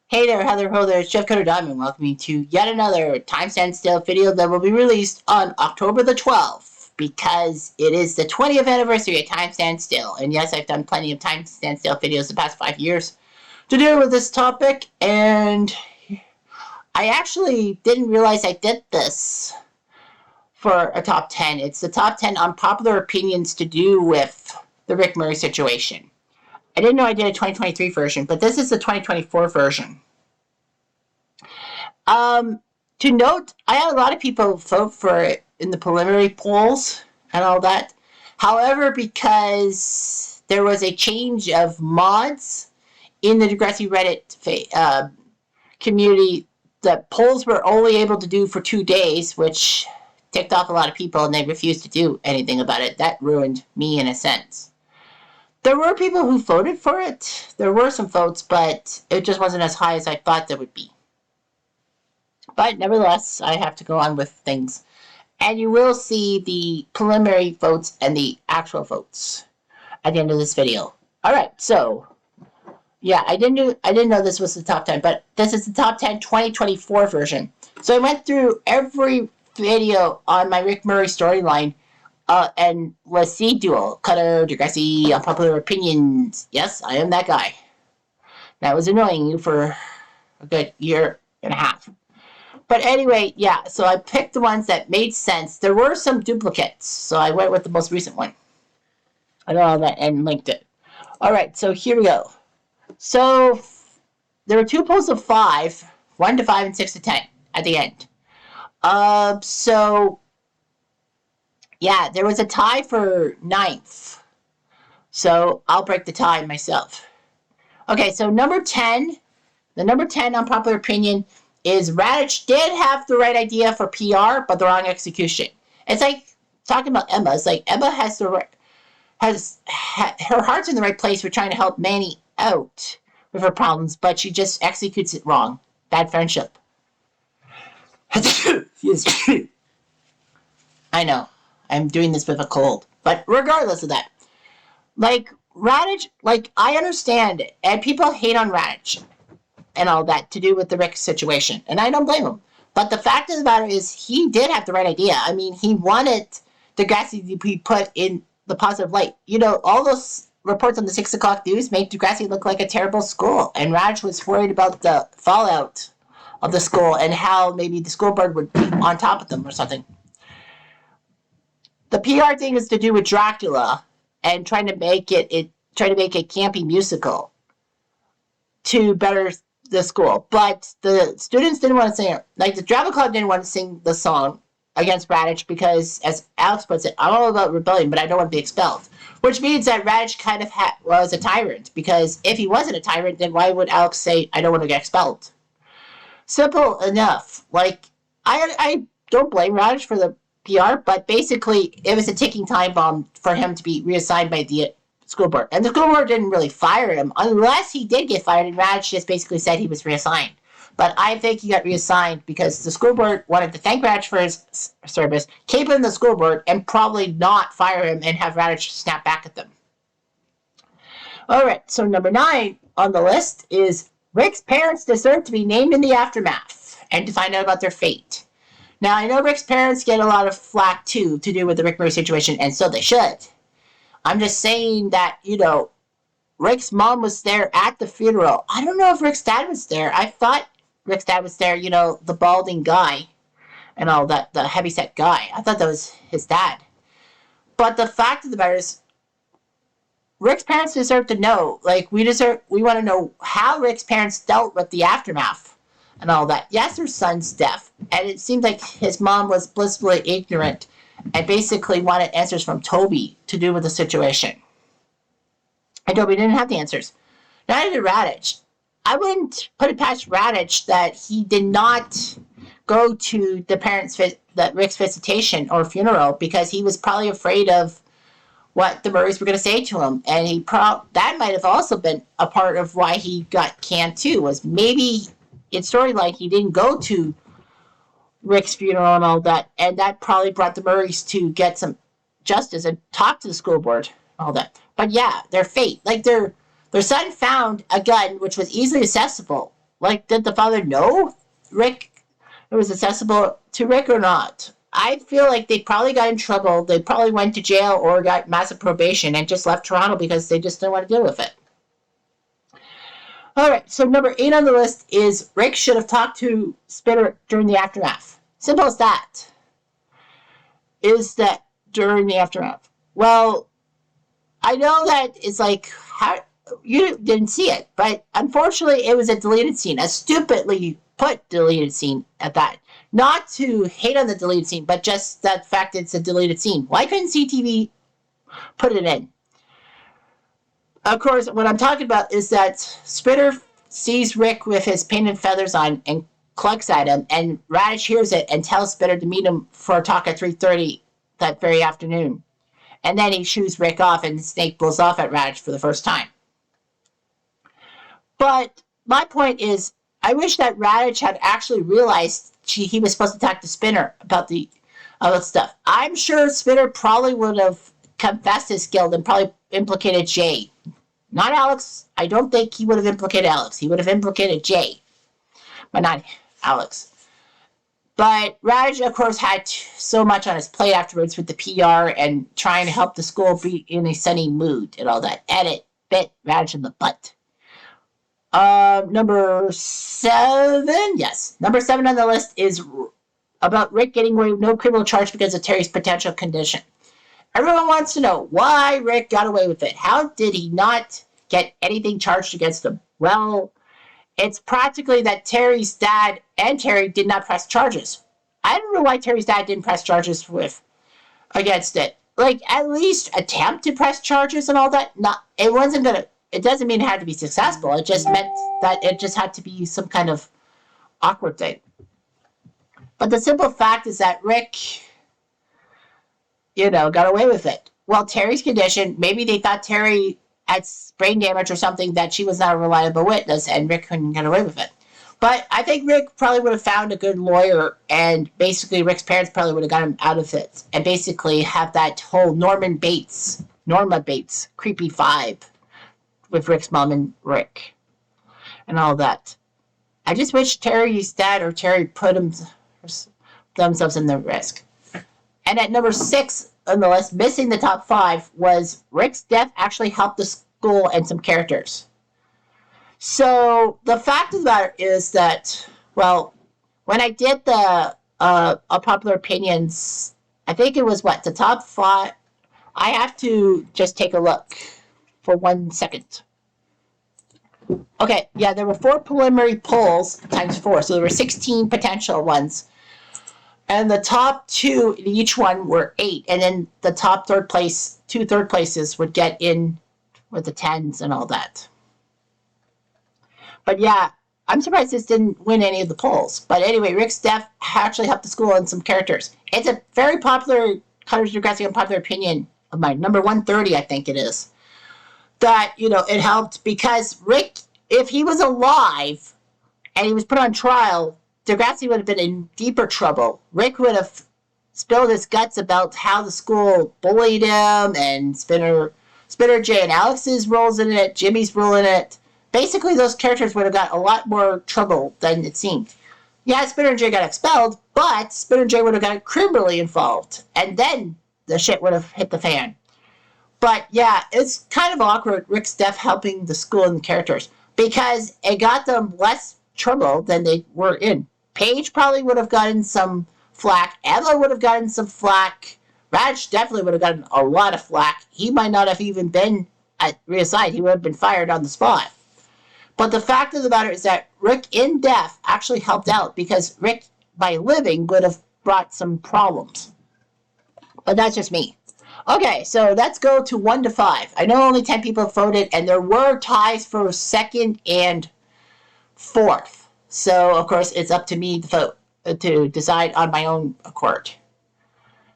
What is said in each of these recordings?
Hey there, Heather Ho there, it's Jeff Cutter Diamond. Welcome you to yet another Time Stand Still video that will be released on October the 12th because it is the 20th anniversary of Time Stand Still. And yes, I've done plenty of Time Stand Still videos the past 5 years to deal with this topic, and I actually didn't realize I did this for a top 10. It's the top 10 unpopular opinions to do with the Rick Murray situation. I didn't know I did a 2023 version, but this is the 2024 version. To note, I had a lot of people vote for it in the preliminary polls and all that. However, because there was a change of mods in the Degrassi Reddit community, the polls were only able to do for 2 days, which ticked off a lot of people, and they refused to do anything about it. That ruined me in a sense. There were people who voted for it. There were some votes, but it just wasn't as high as I thought there would be. But nevertheless, I have to go on with things. And you will see the preliminary votes and the actual votes at the end of this video. Alright, so yeah, I didn't know this was the top 10, but this is the top 10 2024 version. So I went through every video on my Rick Murray storyline, and let's see, duel, Cutter, Degrassi, unpopular opinions. Yes, I am that guy. That was annoying you for a good year and a half. But anyway, yeah, so I picked the ones that made sense. There were some duplicates, so I went with the most recent one. I know all that and linked it. Alright, so here we go. So there were 2 polls of 5, 1 to 5 and 6 to 10 at the end. So yeah, there was a tie for 9th. So I'll break the tie myself. Okay, so number 10, the number 10 unpopular opinion is Radich did have the right idea for PR, but the wrong execution. It's like talking about Emma. It's like Emma has her heart's in the right place for trying to help Manny out with her problems, but she just executes it wrong. Bad friendship. I know. I'm doing this with a cold. But regardless of that, like, Radich, like, I understand it. And people hate on Radich and all that to do with the Rick situation. And I don't blame him. But the fact of the matter is, he did have the right idea. I mean, he wanted Degrassi to be put in the positive light. You know, all those reports on the 6 o'clock news made Degrassi look like a terrible school. And Radich was worried about the fallout of the school and how maybe the school board would be on top of them or something. The PR thing is to do with Dracula and trying to make it campy musical to better the school. But the students didn't want to sing it. Like, the drama club didn't want to sing the song against Radich because, as Alex puts it, I'm all about rebellion, but I don't want to be expelled. Which means that Radich kind of was a tyrant, because if he wasn't a tyrant, then why would Alex say, I don't want to get expelled? Simple enough. Like, I don't blame Radich for the PR, but basically it was a ticking time bomb for him to be reassigned by the school board. And the school board didn't really fire him, unless he did get fired, and Radich just basically said he was reassigned. But I think he got reassigned because the school board wanted to thank Radich for his service, keep him in the school board, and probably not fire him and have Radich snap back at them. Alright, so number 9 on the list is Rick's parents deserve to be named in the aftermath and to find out about their fate. Now, I know Rick's parents get a lot of flack, too, to do with the Rick Murray situation, and so they should. I'm just saying that, you know, Rick's mom was there at the funeral. I don't know if Rick's dad was there. I thought Rick's dad was there, you know, the balding guy and all that, the heavyset guy. I thought that was his dad. But the fact of the matter is, Rick's parents deserve to know. Like, we want to know how Rick's parents dealt with the aftermath and all that. Yes, her son's deaf, and it seemed like his mom was blissfully ignorant and basically wanted answers from Toby to do with the situation. And Toby didn't have the answers. Neither did Radich. I wouldn't put it past Radich that he did not go to Rick's visitation or funeral because he was probably afraid of what the Murrays were going to say to him. And that might have also been a part of why he got canned too, was maybe in storyline he didn't go to Rick's funeral and all that, and that probably brought the Murrays to get some justice and talk to the school board, all that. But yeah, their fate. Like, their son found a gun which was easily accessible Like, did the father know Rick it was accessible to Rick or not? I feel like they probably got in trouble. They probably went to jail or got massive probation and just left Toronto because they just didn't want to deal with it. All right, so number 8 on the list is Rick should have talked to Spitter during the aftermath. Simple as that. Is that during the aftermath? Well, I know that it's like, how, you didn't see it, but unfortunately it was a deleted scene, a stupidly put deleted scene at that. Not to hate on the deleted scene, but just that fact it's a deleted scene. Why couldn't CTV put it in? Of course, what I'm talking about is that Spitter sees Rick with his painted feathers on and clucks at him, and Radish hears it and tells Spitter to meet him for a talk at 3:30 that very afternoon. And then he shoos Rick off, and the snake blows off at Radish for the first time. But my point is, I wish that Radish had actually realized he was supposed to talk to Spinner about the other stuff. I'm sure Spinner probably would have confessed his guilt and probably implicated Jay. Not Alex. I don't think he would have implicated Alex. He would have implicated Jay, but not Alex. But Radish, of course, had so much on his plate afterwards with the PR and trying to help the school be in a sunny mood and all that. Edit, bit Radish in the butt. Number 7, yes. Number 7 on the list is about Rick getting away with no criminal charge because of Terry's potential condition. Everyone wants to know why Rick got away with it. How did he not get anything charged against him? Well, it's practically that Terry's dad and Terry did not press charges. I don't know why Terry's dad didn't press charges against it. Like, at least attempt to press charges and all that. It wasn't gonna. It doesn't mean it had to be successful. It just meant that it just had to be some kind of awkward thing. But the simple fact is that Rick, got away with it. Well, Terry's condition, maybe they thought Terry had brain damage or something, that she was not a reliable witness, and Rick couldn't get away with it. But I think Rick probably would have found a good lawyer, and basically Rick's parents probably would have got him out of it, and basically have that whole Norma Bates, creepy vibe with Rick's mom and Rick, and all that. I just wish Terry's dad or Terry put themselves in the risk. And at number 6 on the list, missing the top 5, was Rick's death actually helped the school and some characters. So the fact of the matter is that, well, when I did the unpopular opinions, I think it was the top 5. I have to just take a look for 1 second. Okay, yeah, there were 4 preliminary polls times 4, so there were 16 potential ones. And the top 2 in each one were 8, and then the top two third places would get in with the 10s and all that. But yeah, I'm surprised this didn't win any of the polls. But anyway, Rick's death actually helped the school and some characters. It's a very popular, controversial, unpopular opinion of mine. Number 130, I think it is. That, it helped because Rick, if he was alive and he was put on trial, Degrassi would have been in deeper trouble. Rick would have spilled his guts about how the school bullied him, and Spinner, Jay, and Alex's roles in it, Jimmy's role in it. Basically, those characters would have got a lot more trouble than it seemed. Yeah, Spinner and Jay got expelled, but Spinner and Jay would have got criminally involved, and then the shit would have hit the fan. But yeah, it's kind of awkward, Rick's death helping the school and the characters, because it got them less trouble than they were in. Paige probably would have gotten some flack. Emma would have gotten some flack. Raj definitely would have gotten a lot of flack. He might not have even been at reassigned. He would have been fired on the spot. But the fact of the matter is that Rick in death actually helped out, because Rick, by living, would have brought some problems. But that's just me. Okay, so let's go to 1 to 5. I know only 10 people voted, and there were ties for 2nd and 4th. So, of course, it's up to me to vote, to decide on my own accord.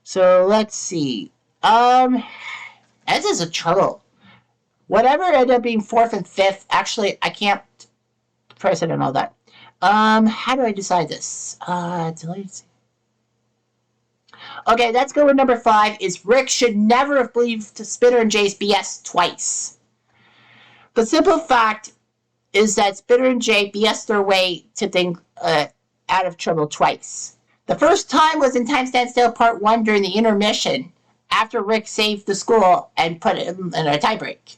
So, let's see. This is a trouble. Whatever ended up being 4th and 5th, actually, I can't press it and all that. How do I decide this? Delete. Okay, let's go with number 5, is Rick should never have believed Spinner and Jay's BS twice. The simple fact is that Spinner and Jay BS their way to things out of trouble twice. The first time was in Time Stand Still Part 1 during the intermission after Rick saved the school and put him in a tiebreak.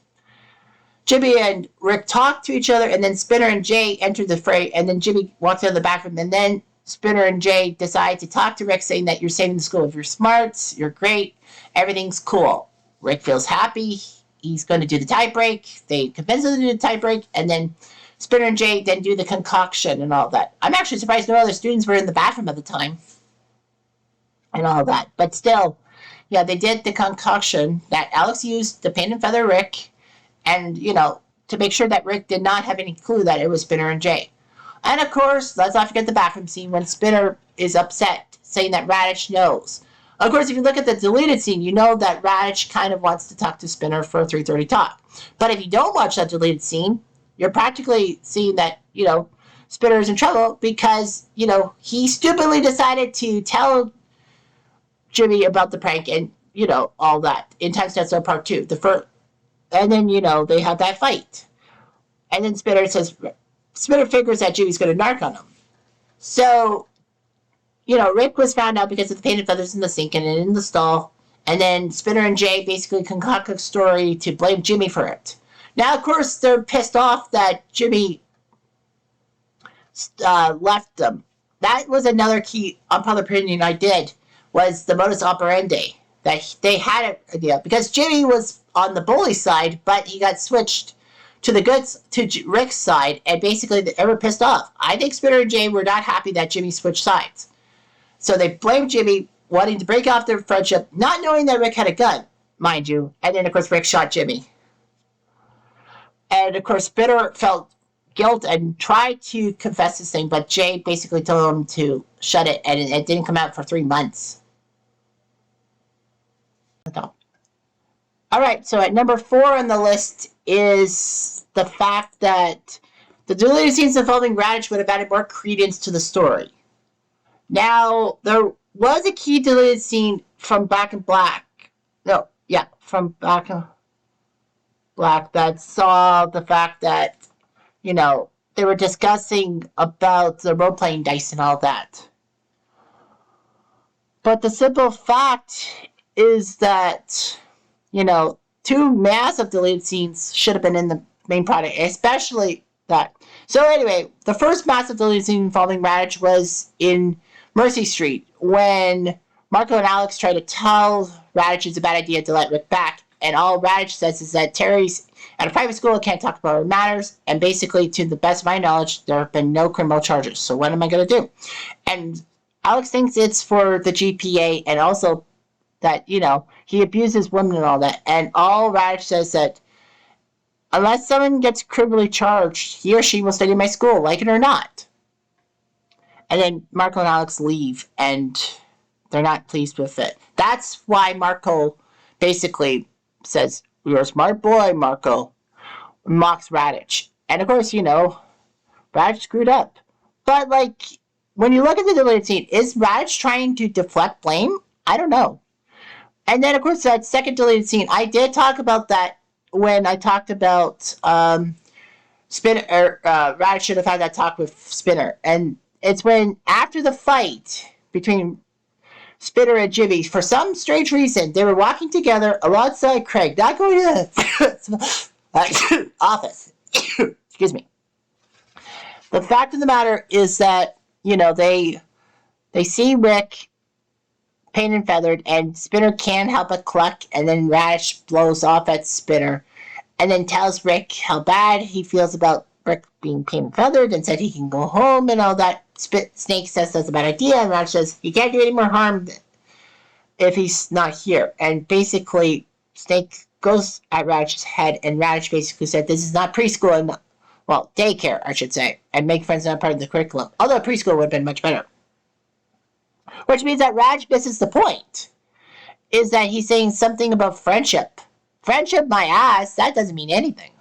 Jimmy and Rick talk to each other, and then Spinner and Jay enter the fray, and then Jimmy walks out of the bathroom, and then Spinner and Jay decide to talk to Rick, saying that you're saving the school. If you're smart, you're great, everything's cool. Rick feels happy. He's going to do the tiebreak. They convince him to do the tiebreak, and then Spinner and Jay then do the concoction and all that. I'm actually surprised no other students were in the bathroom at the time and all that. But still, yeah, they did the concoction that Alex used to paint and feather Rick, and, to make sure that Rick did not have any clue that it was Spinner and Jay. And, of course, let's not forget the bathroom scene when Spinner is upset, saying that Raditch knows. Of course, if you look at the deleted scene, you know that Raditch kind of wants to talk to Spinner for a 3:30 talk. But if you don't watch that deleted scene, you're practically seeing that, Spinner is in trouble because, he stupidly decided to tell Jimmy about the prank and, all that in Time Stand Still Part 2. And then, they have that fight. And then Spinner figures that Jimmy's going to narc on him. So, Rick was found out because of the painted feathers in the sink and in the stall. And then Spinner and Jay basically concoct a story to blame Jimmy for it. Now, of course, they're pissed off that Jimmy left them. That was another key unpopular opinion I did, was the modus operandi. That they had an idea. Because Jimmy was on the bully side, but he got switched to Rick's side, and basically they were pissed off. I think Spinner and Jay were not happy that Jimmy switched sides. So they blamed Jimmy, wanting to break off their friendship, not knowing that Rick had a gun, mind you. And then, of course, Rick shot Jimmy. And, of course, Spinner felt guilt and tried to confess this thing, but Jay basically told him to shut it, and it didn't come out for 3 months. All right, so at number 4 on the list is the fact that the deleted scenes involving Raditch would have added more credence to the story. Now, there was a key deleted scene from Back in Black. From Back in Black that saw the fact that, they were discussing about the role-playing dice and all that. But the simple fact is that, 2 massive deleted scenes should have been in the main product, especially that. So anyway, the first massive deleted scene involving Raditch was in Mercy Street, when Marco and Alex try to tell Raditch it's a bad idea to let Rick back, and all Raditch says is that Terry's at a private school, can't talk about what matters, and basically, to the best of my knowledge, there have been no criminal charges, so what am I going to do? And Alex thinks it's for the GPA, and also that, he abuses women and all that, and all Raditch says that unless someone gets criminally charged, he or she will study in my school, like it or not. And then Marco and Alex leave, and they're not pleased with it. That's why Marco basically says, "You're a smart boy, Marco," mocks Raditch. And of course, Raditch screwed up. But, when you look at the deleted scene, is Raditch trying to deflect blame? I don't know. And then, of course, that second deleted scene, I did talk about that when I talked about Spinner. Raditch should have had that talk with Spinner. And it's when, after the fight between Spinner and Jimmy, for some strange reason, they were walking together alongside Craig, not going to the office. Excuse me. The fact of the matter is that, they see Rick painted and feathered, and Spinner can't help but cluck, and then Raditch blows off at Spinner, and then tells Rick how bad he feels about Rick being painted and feathered, and said he can go home and all that. Snake says that's a bad idea, and Raditch says he can't do any more harm if he's not here. And basically, Snake goes at Raditch's head, and Raditch basically said this is not preschool, and daycare, I should say, and make friends not part of the curriculum. Although preschool would have been much better. Which means that Raditch misses the point. Is that he's saying something about friendship. Friendship, my ass, that doesn't mean anything.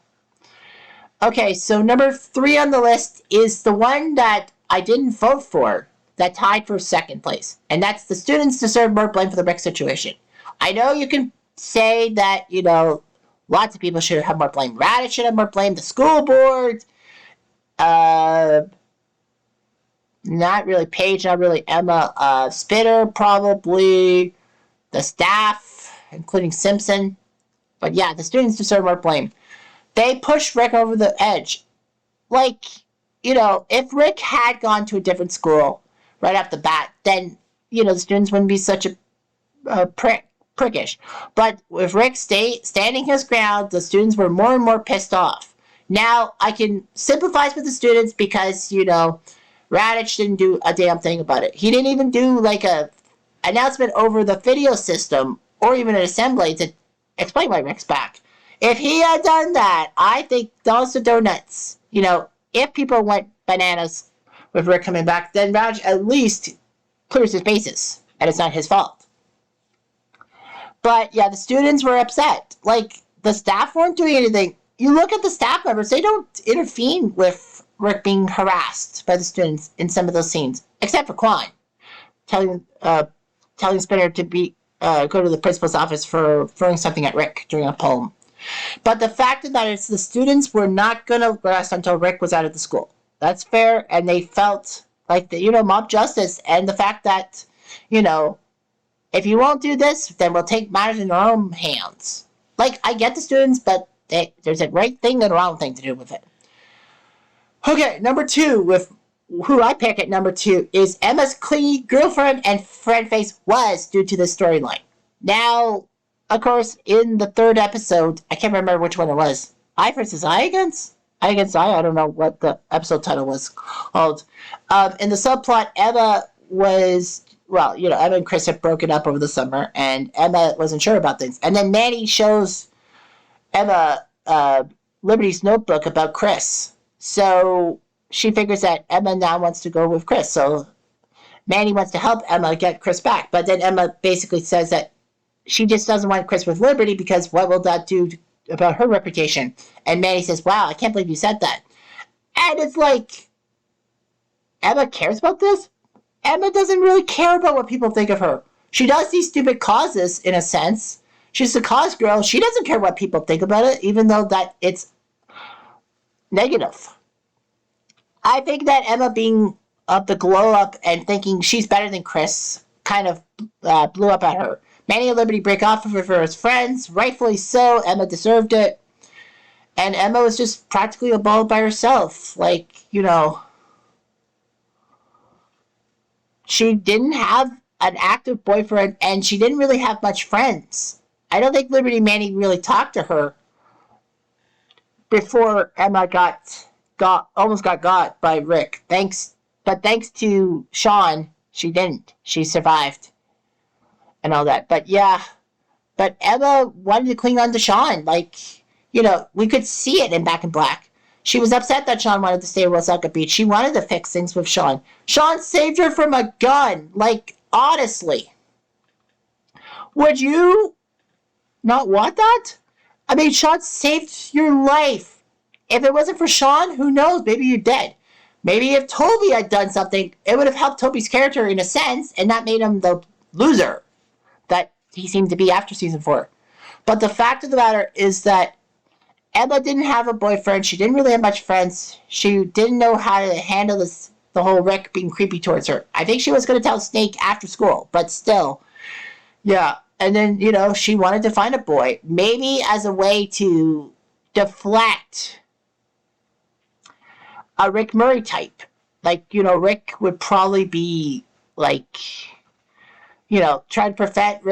Okay, so number 3 on the list is the one that I didn't vote for, that tied for second place. And that's the students deserve more blame for the Rick situation. I know you can say that, lots of people should have more blame. Raditch should have more blame. The school board, Not really Paige, not really Emma. Spitter, probably the staff, including Simpson. But yeah, the students deserve more blame. They pushed Rick over the edge. Like, if Rick had gone to a different school right off the bat, then, the students wouldn't be such a prickish. But with Rick standing his ground, the students were more and more pissed off. Now, I can sympathize with the students because, Radich didn't do a damn thing about it. He didn't even do like a announcement over the video system or even an assembly to explain why Rick's back. If he had done that, I think those are donuts. If people went bananas with Rick coming back, then Raj at least clears his bases, and it's not his fault. But yeah, the students were upset. Like, the staff weren't doing anything. You look at the staff members, they don't intervene with Rick being harassed by the students in some of those scenes, except for Quan telling Spinner to go to the principal's office for throwing something at Rick during a poem. But the fact of that is the students were not going to rest until Rick was out of the school. That's fair, and they felt like mob justice, and the fact that, if you won't do this, then we'll take matters in our own hands. Like, I get the students, but there's a right thing and a wrong thing to do with it. Okay, number 2, with who I pick at number 2 is Emma's clingy girlfriend and friend face was due to the storyline. Now, of course, in the 3rd episode, I can't remember which one it was. I versus I against I don't know what the episode title was called. In the subplot, Emma was, Emma and Chris had broken up over the summer, and Emma wasn't sure about things. And then Manny shows Emma Liberty's notebook about Chris. So she figures that Emma now wants to go with Chris. So Manny wants to help Emma get Chris back. But then Emma basically says that she just doesn't want Chris with Liberty because what will that do about her reputation? And Manny says, wow, I can't believe you said that. And it's like, Emma cares about this? Emma doesn't really care about what people think of her. She does these stupid causes, in a sense. She's a cause girl. She doesn't care what people think about it, even though that it's negative. I think that Emma being of the glow up and thinking she's better than Chris kind of blew up at her. Manny and Liberty break off with her as friends, rightfully so. Emma deserved it. And Emma was just practically a ball by herself. Like, she didn't have an active boyfriend and she didn't really have much friends. I don't think Liberty and Manny really talked to her before Emma almost got by Rick. Thanks to Sean, she didn't. She survived. And all that. But yeah, Emma wanted to cling on to Sean. Like, we could see it in Back in Black. She was upset that Sean wanted to stay at Wasaka Beach. She wanted to fix things with Sean. Sean saved her from a gun. Like, honestly. Would you not want that? I mean, Sean saved your life. If it wasn't for Sean, who knows? Maybe you're dead. Maybe if Toby had done something, it would have helped Toby's character in a sense and not made him the loser that he seemed to be after season 4. But the fact of the matter is that Emma didn't have a boyfriend. She didn't really have much friends. She didn't know how to handle the whole Rick being creepy towards her. I think she was going to tell Snake after school, but still. Yeah. And then, she wanted to find a boy. Maybe as a way to deflect a Rick Murray type. Like, Rick would probably be like, try to prevent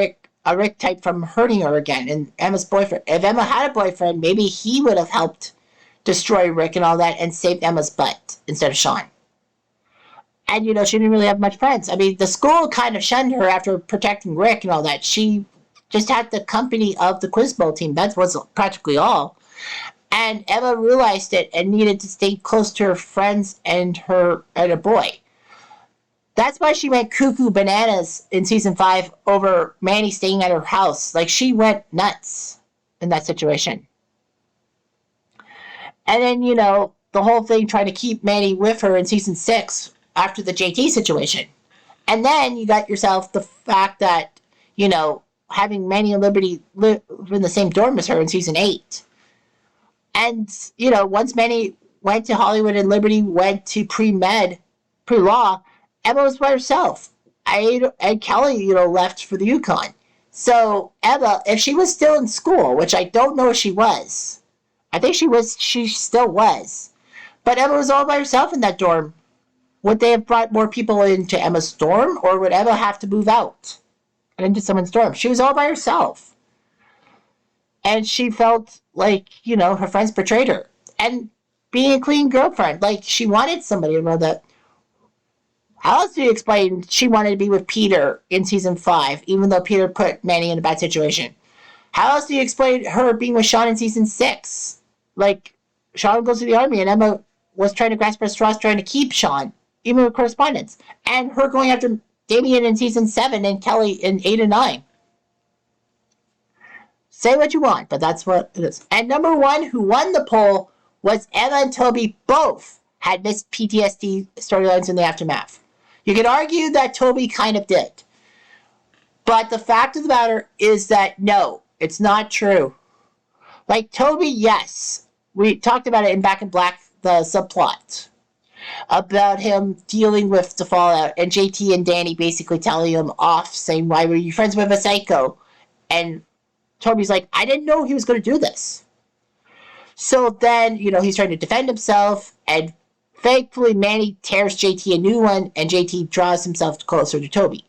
a Rick type from hurting her again. And Emma's boyfriend, if Emma had a boyfriend, maybe he would have helped destroy Rick and all that and saved Emma's butt instead of Sean. And, she didn't really have much friends. I mean, the school kind of shunned her after protecting Rick and all that. She just had the company of the Quiz Bowl team. That was practically all. And Emma realized it and needed to stay close to her friends and a boy. That's why she went cuckoo bananas in season 5 over Manny staying at her house. Like, she went nuts in that situation. And then, the whole thing trying to keep Manny with her in season 6 after the JT situation. And then you got yourself the fact that, having Manny and Liberty live in the same dorm as her in season 8. And, once Manny went to Hollywood and Liberty went to pre-med, pre-law, Emma was by herself. And Kelly, left for the Yukon. So Emma, if she was still in school, which I don't know if she was, I think she was. She still was. But Emma was all by herself in that dorm. Would they have brought more people into Emma's dorm, or would Emma have to move out and into someone's dorm? She was all by herself, and she felt like her friends betrayed her. And being a clean girlfriend, like she wanted somebody around that. How else do you explain she wanted to be with Peter in season 5, even though Peter put Manny in a bad situation? How else do you explain her being with Sean in season 6? Like, Sean goes to the army and Emma was trying to grasp her straws, trying to keep Sean, even with correspondence. And her going after Damien in season 7 and Kelly in 8 and 9. Say what you want, but that's what it is. And number 1 who won the poll was Emma and Toby both had missed PTSD storylines in the aftermath. You could argue that Toby kind of did. But the fact of the matter is that no, it's not true. Like Toby, yes. We talked about it in Back in Black, the subplot. About him dealing with the fallout and JT and Danny basically telling him off, saying, why were you friends with a psycho? And Toby's like, I didn't know he was going to do this. So then, he's trying to defend himself, and thankfully Manny tears JT a new one, and JT draws himself closer to Toby.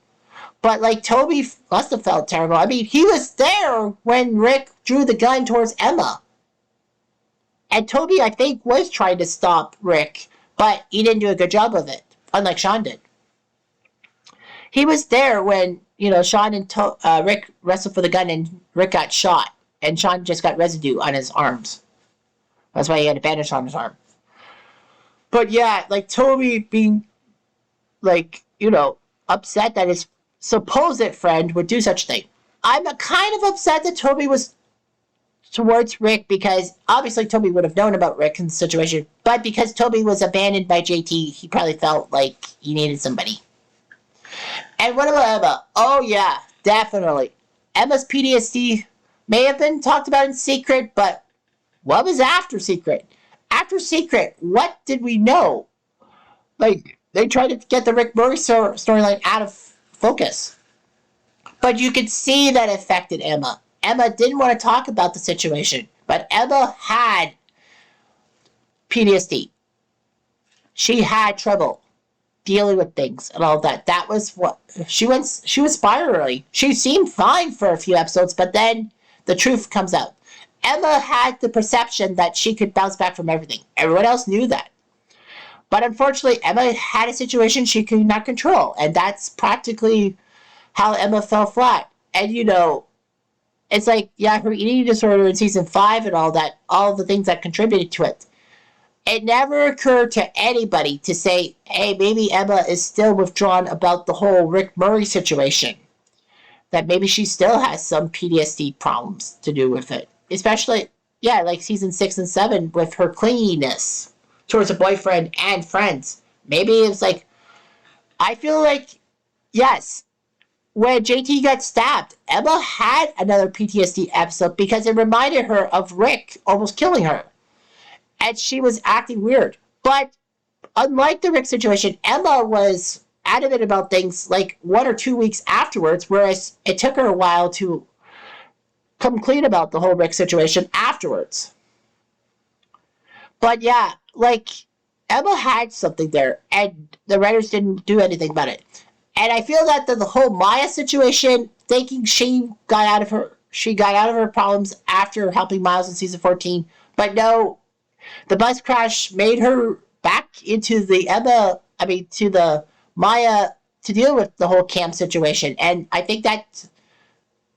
But, Toby must have felt terrible. I mean, he was there when Rick drew the gun towards Emma. And Toby, I think, was trying to stop Rick, but he didn't do a good job of it, unlike Sean did. He was there when, Sean and Rick wrestled for the gun and Rick got shot, and Sean just got residue on his arms. That's why he had a bandage on his arm. But yeah, Toby being, upset that his supposed friend would do such a thing. I'm kind of upset that Toby was towards Rick because obviously Toby would have known about Rick in the situation, but because Toby was abandoned by JT, he probably felt like he needed somebody. And what about Emma? Oh yeah, definitely. Emma's PTSD may have been talked about in Secret, but what was after Secret? After Secret, what did we know? They tried to get the Rick Murray storyline out of focus. But you could see that affected Emma. Emma didn't want to talk about the situation, but Emma had PTSD. She had trouble dealing with things and all that. That was what she was spiraling. She seemed fine for a few episodes, but then the truth comes out. Emma had the perception that she could bounce back from everything. Everyone else knew that. But unfortunately, Emma had a situation she could not control, and that's practically how Emma fell flat. And it's her eating disorder in season 5 and all that, all the things that contributed to it. It never occurred to anybody to say, hey, maybe Emma is still withdrawn about the whole Rick Murray situation. That maybe she still has some PTSD problems to do with it. Especially, season 6 and 7 with her clinginess towards a boyfriend and friends. Maybe it's I feel like, yes, when JT got stabbed, Emma had another PTSD episode because it reminded her of Rick almost killing her. And she was acting weird. But unlike the Rick situation, Emma was adamant about things 1 or 2 weeks afterwards, whereas it took her a while to come clean about the whole Rick situation afterwards. But yeah, Emma had something there, and the writers didn't do anything about it. And I feel that the whole Maya situation, thinking she got out of her problems after helping Miles in season 14, but no, the bus crash made her back into the Maya to deal with the whole camp situation. And I think that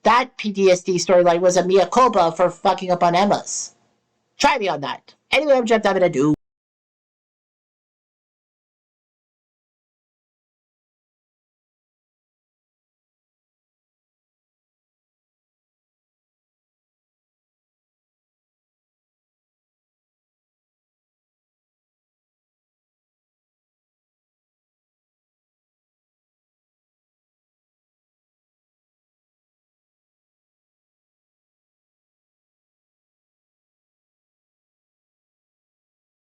PTSD storyline was a mea culpa for fucking up on Emma's. Try me on that. Anyway, I'm Jeff Diamond.